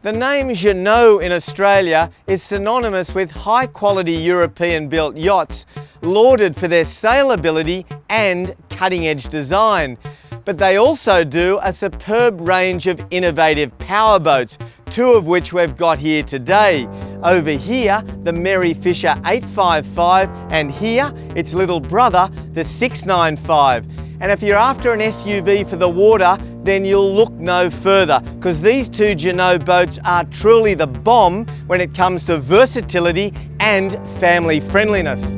The name Jeanneau in Australia is synonymous with high-quality European-built yachts, lauded for their sailability and cutting-edge design. But they also do a superb range of innovative powerboats, two of which we've got here today. Over here, the Merry Fisher 855, and here, its little brother, the 695. And if you're after an SUV for the water, then you'll look no further, because these two Jeanneau boats are truly the bomb when it comes to versatility and family friendliness.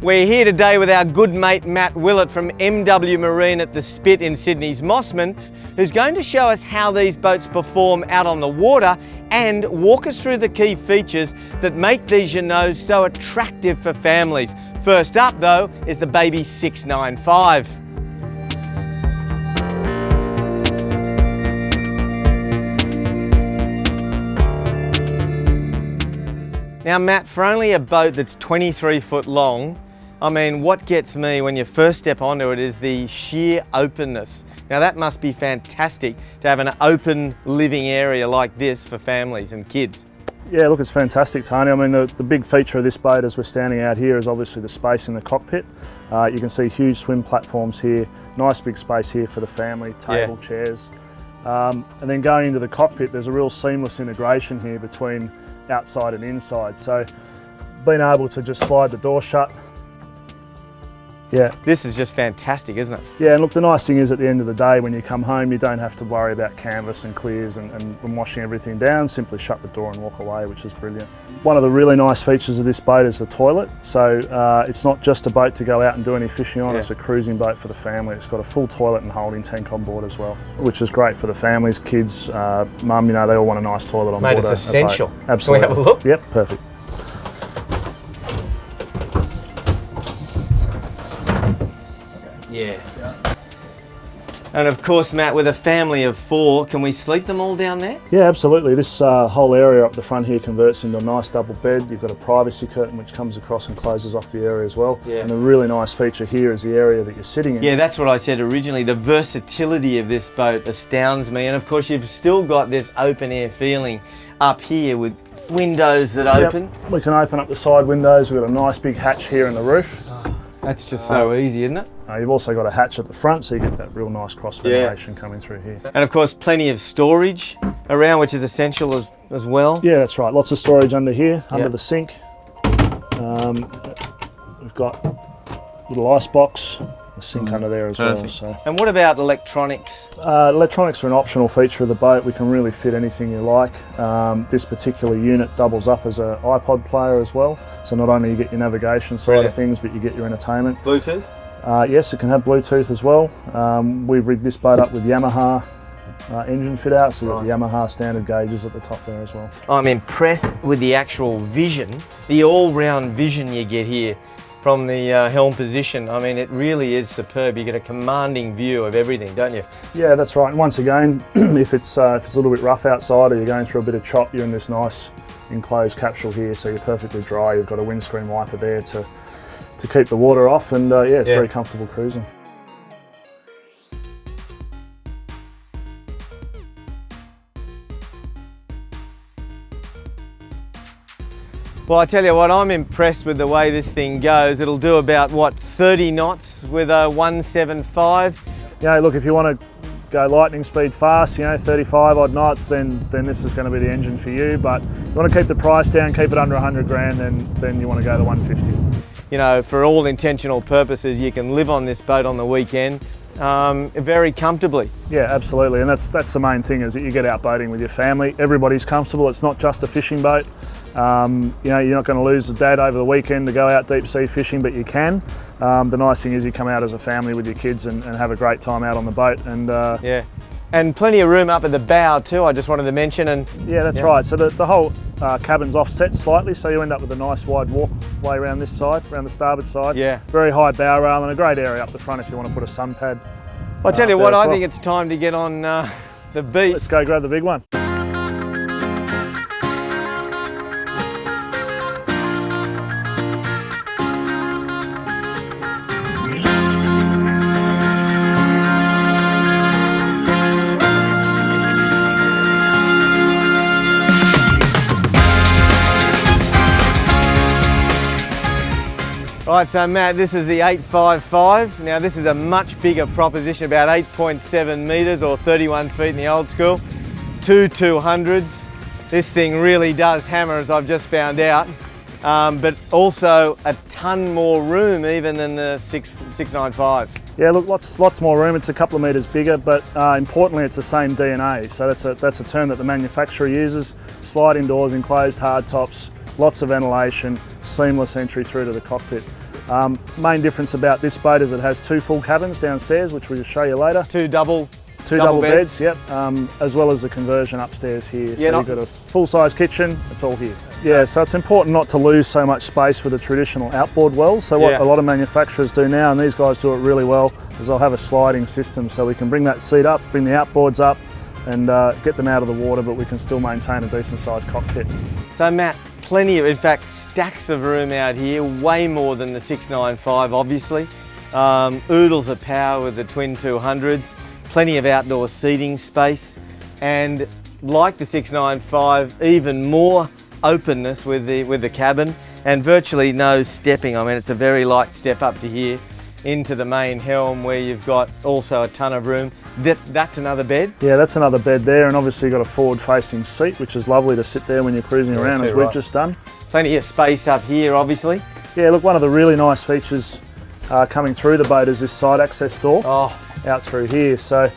We're here today with our good mate Matt Willett from MW Marine at the Spit in Sydney's Mossman, who's going to show us how these boats perform out on the water and walk us through the key features that make these Jeanneaus so attractive for families. First up though is the baby 695. Now Matt, for only a boat that's 23 foot long, I mean, what gets me when you first step onto it is the sheer openness. Now that must be fantastic to have an open living area like this for families and kids. Yeah, look, it's fantastic, Tony. I mean, the big feature of this boat as we're standing out here is obviously the space in the cockpit. You can see huge swim platforms here, nice big space here for the family, table, chairs. And then going into the cockpit, there's a real seamless integration here between outside and inside. So being able to just slide the door shut. Yeah. This is just fantastic, isn't it? Yeah, and look, the nice thing is at the end of the day, when you come home, you don't have to worry about canvas and clears and washing everything down. Simply shut the door and walk away, which is brilliant. One of the really nice features of this boat is the toilet. So it's not just a boat to go out and do any fishing on, it's a cruising boat for the family. It's got a full toilet and holding tank on board as well, which is great for the families, kids, mum, you know, they all want a nice toilet on board. Mate, it's essential. Absolutely. Can we have a look? Yep, perfect. Yeah. And of course, Matt, with a family of 4, can we sleep them all down there? Yeah, absolutely. This whole area up the front here converts into a nice double bed. You've got a privacy curtain which comes across and closes off the area as well. Yeah. And the really nice feature here is the area that you're sitting in. Yeah, that's what I said originally. The versatility of this boat astounds me. And of course, you've still got this open air feeling up here with windows that open. We can open up the side windows. We've got a nice big hatch here in the roof. That's just so easy, isn't it? You've also got a hatch at the front, so you get that real nice cross ventilation coming through here. And of course, plenty of storage around, which is essential as well. Yeah, that's right. Lots of storage under here, under the sink. We've got a little ice box, a sink under there as well. So. And what about electronics? Electronics are an optional feature of the boat. We can really fit anything you like. This particular unit doubles up as an iPod player as well. So not only you get your navigation side of things, but you get your entertainment. Bluetooth? Yes, it can have Bluetooth as well. We've rigged this boat up with Yamaha engine fit out, so you've got the Yamaha standard gauges at the top there as well. I'm impressed with the actual vision, the all-round vision you get here from the helm position. I mean, it really is superb. You get a commanding view of everything, don't you? Yeah, that's right. And once again, if it's a little bit rough outside or you're going through a bit of chop, you're in this nice enclosed capsule here, so you're perfectly dry. You've got a windscreen wiper there to keep the water off, and it's very comfortable cruising. Well, I tell you what, I'm impressed with the way this thing goes. It'll do about, what, 30 knots with a 175? Yeah, look, if you want to go lightning speed fast, you know, 35 odd knots, then this is going to be the engine for you. But if you want to keep the price down, keep it under 100 grand, then you want to go to 150. You know, for all intentional purposes, you can live on this boat on the weekend very comfortably. Yeah, absolutely, and that's the main thing, is that you get out boating with your family. Everybody's comfortable. It's not just a fishing boat. You know, you're not going to lose the dad over the weekend to go out deep sea fishing, but you can. The nice thing is you come out as a family with your kids and have a great time out on the boat. And and plenty of room up at the bow too, I just wanted to mention. And yeah, that's right. So the whole cabin's offset slightly, so you end up with a nice wide walkway around this side, around the starboard side. Yeah. Very high bow rail and a great area up the front if you want to put a sun pad. I'll tell you what, I think it's time to get on the beast. Let's go grab the big one. Right, so Matt, this is the 855. Now this is a much bigger proposition, about 8.7 metres or 31 feet in the old school. Two 200s. This thing really does hammer, as I've just found out, but also a ton more room even than the 695. Yeah, look, lots more room. It's a couple of metres bigger, but importantly, it's the same DNA. So that's a term that the manufacturer uses. Sliding doors, enclosed hard tops, lots of ventilation, seamless entry through to the cockpit. Main difference about this boat is it has two full cabins downstairs, which we'll show you later. Two double beds, yep, as well as the conversion upstairs here. Yeah, so you've got a full-size kitchen, it's all here. Yeah, so it's important not to lose so much space with a traditional outboard well. So what a lot of manufacturers do now, and these guys do it really well, is they'll have a sliding system so we can bring that seat up, bring the outboards up and get them out of the water, but we can still maintain a decent sized cockpit. So Matt, plenty of, in fact, stacks of room out here, way more than the 695 obviously. Oodles of power with the twin 200s, plenty of outdoor seating space, and like the 695, even more openness with the cabin, and virtually no stepping. I mean, it's a very light step up to here into the main helm where you've got also a ton of room. That's another bed? Yeah, that's another bed there, and obviously you've got a forward facing seat, which is lovely to sit there when you're cruising around, as we've just done. Plenty of space up here obviously. Yeah, look, one of the really nice features coming through the boat is this side access door out through here. So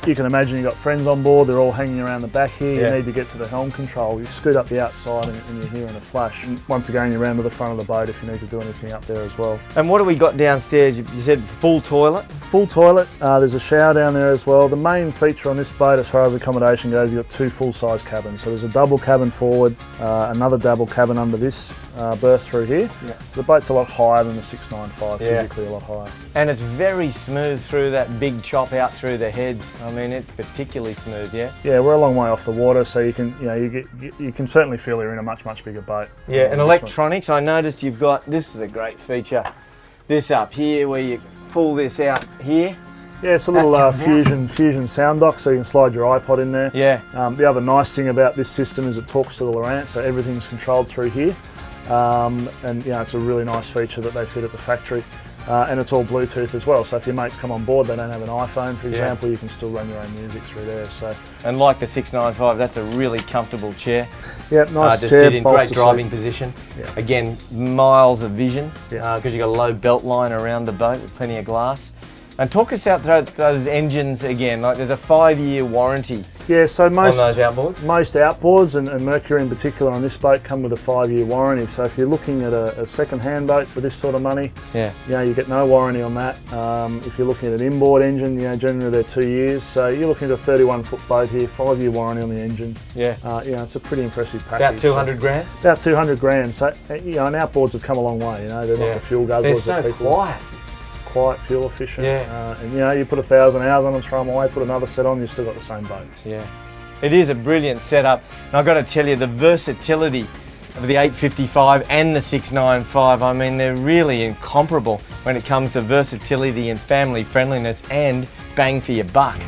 you can imagine you've got friends on board, they're all hanging around the back here, you need to get to the helm control, you scoot up the outside and you're here in a flash. And once again, you're round to the front of the boat if you need to do anything up there as well. And what do we got downstairs? You said full toilet? Full toilet, there's a shower down there as well. The main feature on this boat as far as accommodation goes, you've got two full-size cabins. So there's a double cabin forward, another double cabin under this berth through here. So the boat's a lot higher than the 695, physically a lot higher. And it's very smooth through that big chop out through the heads. I mean, it's particularly smooth, yeah? Yeah, we're a long way off the water, so you can, you can certainly feel you're in a much bigger boat. Yeah, and electronics, I noticed you've got, this is a great feature, this up here where you pull this out here. Yeah, it's a little fusion sound dock, so you can slide your iPod in there. Yeah. The other nice thing about this system is it talks to the Lowrance, so everything's controlled through here. And it's a really nice feature that they fit at the factory. And it's all Bluetooth as well, so if your mates come on board, they don't have an iPhone, for example, you can still run your own music through there. So. And like the 695, that's a really comfortable chair. Yeah, nice to chair, sit in, great driving position. Yeah. Again, miles of vision, because you've got a low belt line around the boat with plenty of glass. And talk us out those engines again, like there's a 5-year warranty. Yeah, so most outboards, and Mercury in particular on this boat come with a 5-year warranty. So if you're looking at a second-hand boat for this sort of money, you get no warranty on that. If you're looking at an inboard engine, generally they're 2 years. So you're looking at a 31-foot boat here, 5-year warranty on the engine. Yeah. It's a pretty impressive package. About 200 grand? About 200 grand. So and outboards have come a long way. They're not the fuel guzzlers that people. Quiet. Quite fuel efficient, and you put 1,000 hours on and throw them away, put another set on, you've still got the same boat. Yeah, it is a brilliant setup, and I've got to tell you, the versatility of the 855 and the 695, I mean, they're really incomparable when it comes to versatility and family friendliness and bang for your buck.